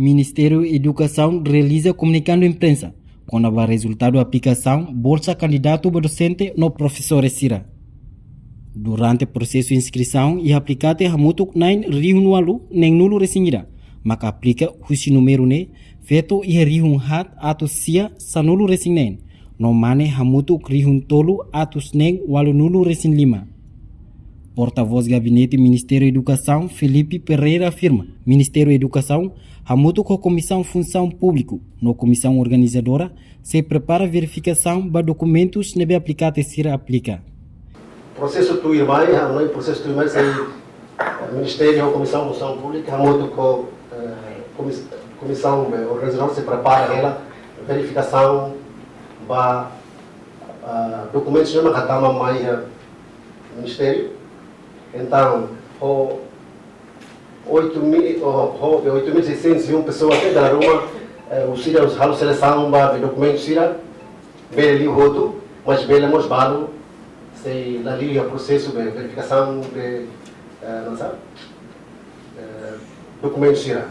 Ministério da Educação realiza comunicando à imprensa quando o resultado da aplicação bolsa candidato docente no professor Sira. Durante o processo de inscrição e aplicate hamutuk nain rihun walu neng nulu resingira, maka aplica husi número ne feto e rihun hat atus sia sanulu resin nen, no mane hamutuk rihun tolu atus neng walu nulu resin lima. Porta-voz Gabinete Ministério da Educação, Felipe Pereira, afirma: Ministério da Educação, hamutuk com a Comissão Função Público, no Comissão Organizadora, se prepara a verificação para documentos nebe aplicate Sira aplica. Processo tu irmai, não processo tu irmai, sei Ministério ou Comissão Função Pública, hamutuk com Comissão Organizadora se prepara ela verificação para documentos não matama mais Ministério. Então, 8.601 pessoas que da Roma, o Sira, os halos seleção para documentos Sira, bem ali o rodo, mas bem lemos balo, se ali o processo de verificação de não sabe documentos Sira.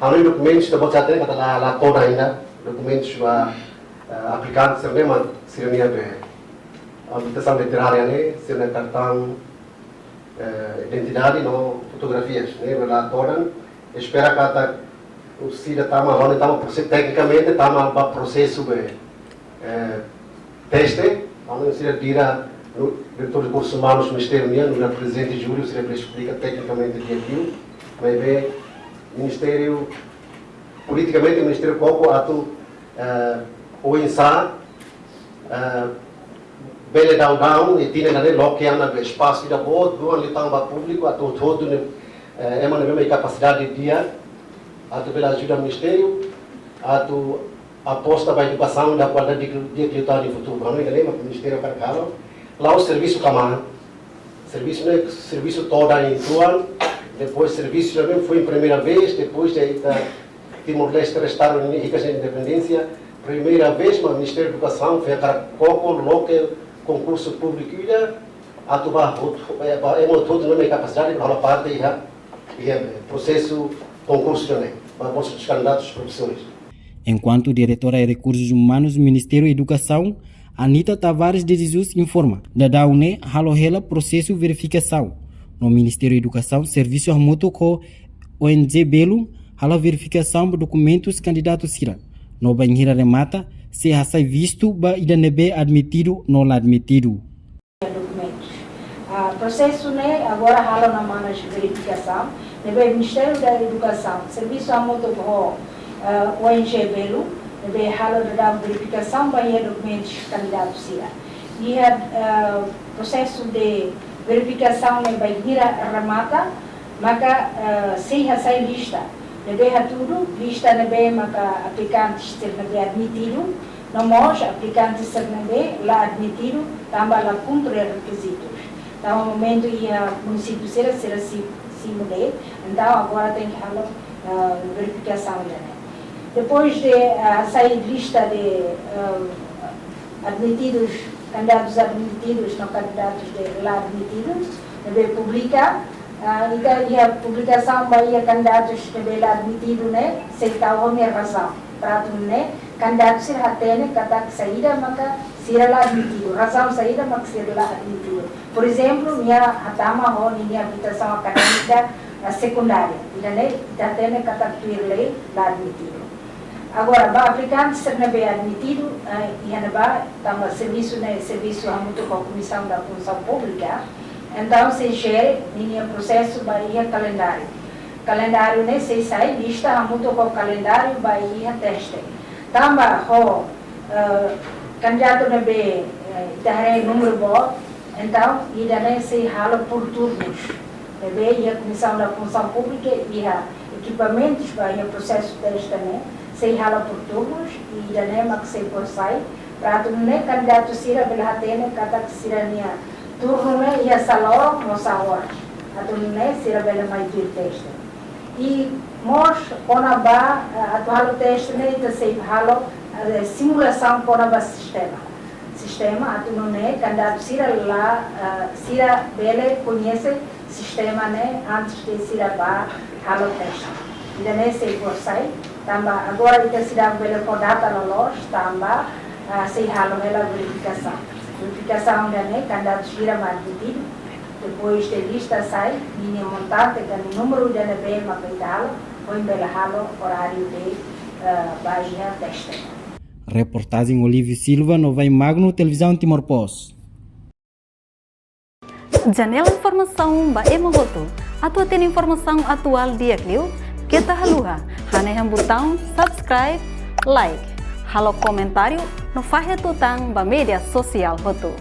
Além documentos da bolsa até kata lá toda ainda documentos para aplicar serema Sira be habilitação literária né, Sira cartão identidade não fotografias né relatoram espera que o Sira tama onde tama processo tecnicamente tama para processo de teste onde o Sira tira no diretor de recursos humanos do Ministério no presidente Júlio o Sira explica tecnicamente o que é aquilo mas bem Ministério politicamente o Ministério Coco ato o INSA bele down e tinha ali logo que anda espaço da boa do ali tamba público a todo é uma mesma capacidade de dia a pela ajuda do Ministério a aposta para a educação da qualidade de que está no futuro não é que o Ministério carcalo lá o serviço camar serviço né serviço toda em tua depois serviço também foi em primeira vez depois de Timor-Leste restaram em independência primeira vez mas o Ministério da Educação fez pouco local concurso público ida atuar é todo não é capacidade para a parte e processo concurso também para os candidatos professores. Enquanto diretora de Recursos Humanos do Ministério da Educação, Anita Tavares de Jesus informa da DAUNE halohela processo verificação no Ministério da Educação serviço mútuo com ONG Belo hala verificação de documentos candidatos Sira no banheira remata se sai visto ba idanebe admitido no admitido documentos processo né agora hala na manas verificação nebe Ministério da Educação serviço amoto ho ONG Belo nebe hala da verificação banheira documentos candidatos Sira e processo de verificação né banheira remata maka se sai lista nebe tudo lista nebe maka aplicantes ser nebe admitido não nós aplicantes ser nebe lá admitido também lá cumpre requisitos então no momento ia município será simulado então agora tem que falar verificação né depois de sair lista de admitidos candidatos admitidos não candidatos de lá admitidos nebe publicar e a publicação vai candidatos que lá admitido né se está uma razão para tu né candidatos se hatene kata saída maka sira lá admitido razão saída maka sira lá admitido por exemplo minha hatama ho minha habilitação acadêmica secundária né hatene kata tuirle lá admitido agora ba aplicante ser bem admitido e hanaba tama serviço né serviço muito com a Comissão da Função Pública. Então, se gera em processo Bahia calendário né se sai lista muito com calendário Bahia teste também o candidato né be dar número bom então e daí se hala por turnos be a Comissão da Função Pública e equipamentos Bahia processo teste né se hala por turnos e daí mas se por sai para tu né candidato sira bela tene kata sira nia turno né ia salão nossa hora atau né sira bela mais de teste e nós quando ba atual teste né então se halo simulação quando ba sistema atau né candidato sira lá sira bela conhece sistema né antes de sira ba halo teste Ida nesse forsai, tambah agora ita sedang berlaku data lolos, tambah sei halo ela verificação. Verificação dan candidato gira admitido, depois de lista sai, linha montante com o número da bem mapeitalo, foi bela halo horário de baixar teste. Reportagem Olívio Silva, Nova Magno, Televisão Timor-Poste. Janela informação ba emogoto. Atua tem informação atual dia Clio. Kita haluha, haneham botão subscribe, like, halo comentário, no fahe tutang ba media sosial hotu.